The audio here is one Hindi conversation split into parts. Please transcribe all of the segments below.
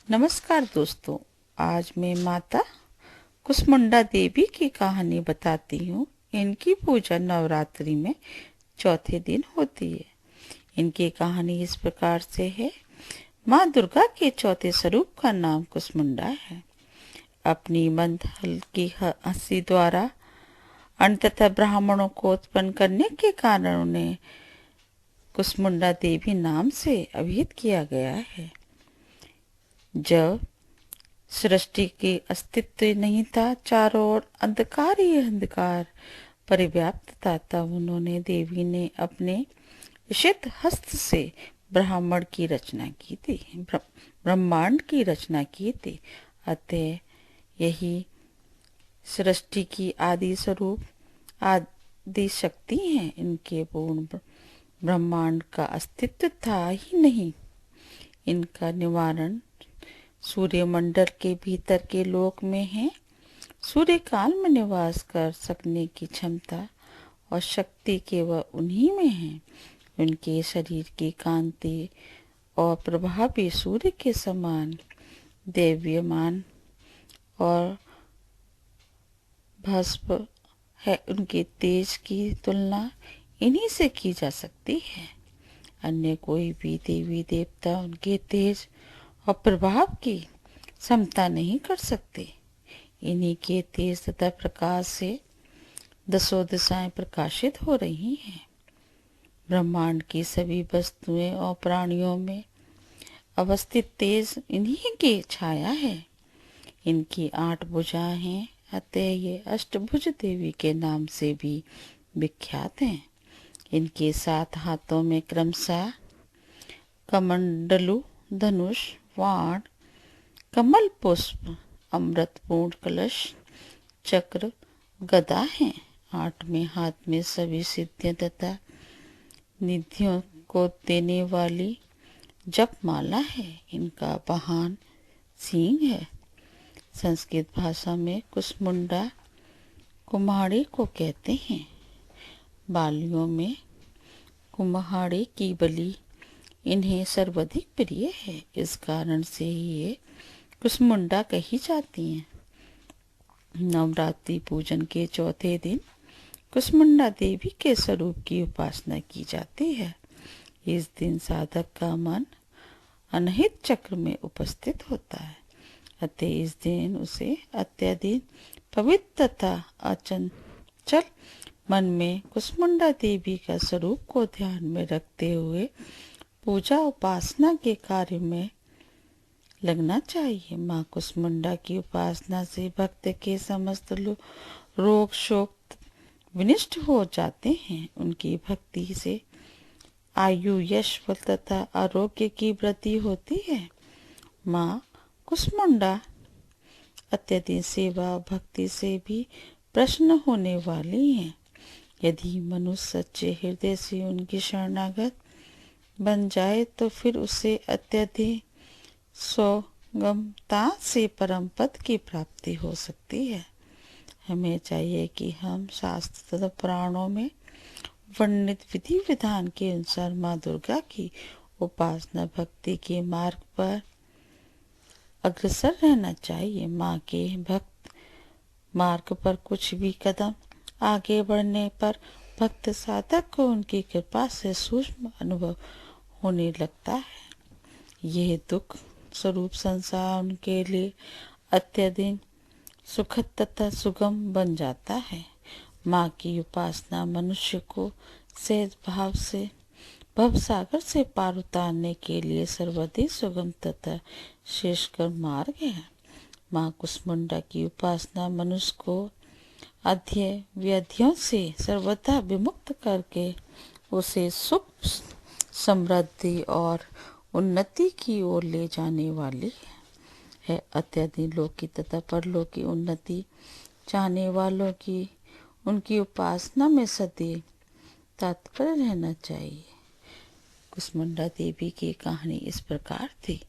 नमस्कार दोस्तों, आज मैं माता कुसमुंडा देवी की कहानी बताती हूँ। इनकी पूजा नवरात्रि में चौथे दिन होती है। इनकी कहानी इस प्रकार से है। माँ दुर्गा के चौथे स्वरूप का नाम कुसमुंडा है। अपनी मंद हल्की हंसी द्वारा अंततः ब्राह्मणों को उत्पन्न करने के कारण उन्हें कुसमुंडा देवी नाम से अभिहित किया गया है। जब सृष्टि के अस्तित्व नहीं था, चारों ओर अंधकार ही अंधकार परिव्याप्त था, तब उन्होंने देवी ने अपने विशुद्ध हस्त से ब्रह्मांड की रचना की थी। ब्रह्मांड की रचना की थी। अतः यही सृष्टि की आदि स्वरूप, आदि शक्ति है। इनके पूर्ण ब्रह्मांड का अस्तित्व था ही नहीं। इनका निवारण सूर्यमंडल के भीतर के लोक में है। सूर्य काल में निवास कर सकने की क्षमता और शक्ति केवल उन्हीं में है। उनके शरीर की कांति और प्रभाव भी सूर्य के समान देव्यमान और भस्म है। उनके तेज की तुलना इन्हीं से की जा सकती है। अन्य कोई भी देवी देवता उनके तेज और प्रभाव की समता नहीं कर सकते। इन्हीं के तेज तथा प्रकाश से दसों दिशाएं प्रकाशित हो रही हैं। ब्रह्मांड की सभी वस्तुएं और प्राणियों में अवस्थित तेज इन्हीं की छाया है। इनकी 8 भुजाएं हैं, अतः ये अष्टभुज देवी के नाम से भी विख्यात हैं। इनके 7 हाथों में क्रमशः कमंडलु, धनुष, वाण, कमल पुष्प, अमृतपूर्ण कलश, चक्र, गदा है। 8वें हाथ में सभी सिद्धियों तथा निधियों को देने वाली जपमाला है। इनका वाहन सिंह है। संस्कृत भाषा में कुसमुंडा कुम्हाड़ी को कहते हैं। बालियों में कुम्हाड़ी की बलि इन्हें सर्वाधिक प्रिय है। इस कारण से ही ये कुसमुंडा कही जाती हैं। नवरात्रि पूजन के चौथे दिन कुसमुंडा देवी के स्वरूप की उपासना की जाती है। इस दिन साधक का मन अनहित चक्र में उपस्थित होता है। अतः इस दिन उसे अत्यधिक पवित्र तथा अचंचल मन में कुसमुंडा देवी का स्वरूप को ध्यान में रखते हुए पूजा उपासना के कार्य में लगना चाहिए। माँ कुसमुंडा की उपासना से भक्त के समस्त रोग शोक विनष्ट हो जाते हैं। उनकी भक्ति से आयु, यश, बल तथा आरोग्य की वृद्धि होती है। माँ कुसमुंडा अत्यधिक सेवा भक्ति से भी प्रसन्न होने वाली हैं। यदि मनुष्य सच्चे हृदय से उनकी शरणागत बन जाए तो फिर उसे अत्यधिक सुगमता से परम पद की प्राप्ति हो सकती है। हमें चाहिए कि हम शास्त्र तथा पुराणों में वर्णित विधि विधान के अनुसार माँ दुर्गा की उपासना भक्ति के मार्ग पर अग्रसर रहना चाहिए। माँ के भक्त मार्ग पर कुछ भी कदम आगे बढ़ने पर भक्त साधक को उनकी कृपा से सूक्ष्म अनुभव होने लगता है। यह दुख स्वरूप संसार उनके लिए अत्यधिक सुखद तथा सुगम बन जाता है। माँ की उपासना मनुष्य को सहज भाव से भवसागर से पार उतारने के लिए सर्वाधिक सुगम तथा श्रेष्ठकर मार्ग है। माँ कुसमुंडा की उपासना मनुष्य को अध्यय व्याधियों से सर्वथा विमुक्त करके उसे सुख, समृद्धि और उन्नति की ओर ले जाने वाली है। अत्यधिक लौकिक तथा परलौकिक उन्नति चाहने वालों की उनकी उपासना में सदैव तत्पर रहना चाहिए। कुसमुंडा देवी की कहानी इस प्रकार थी।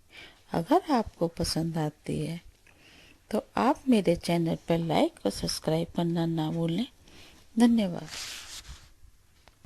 अगर आपको पसंद आती है तो आप मेरे चैनल पर लाइक और सब्सक्राइब करना ना भूलें। धन्यवाद।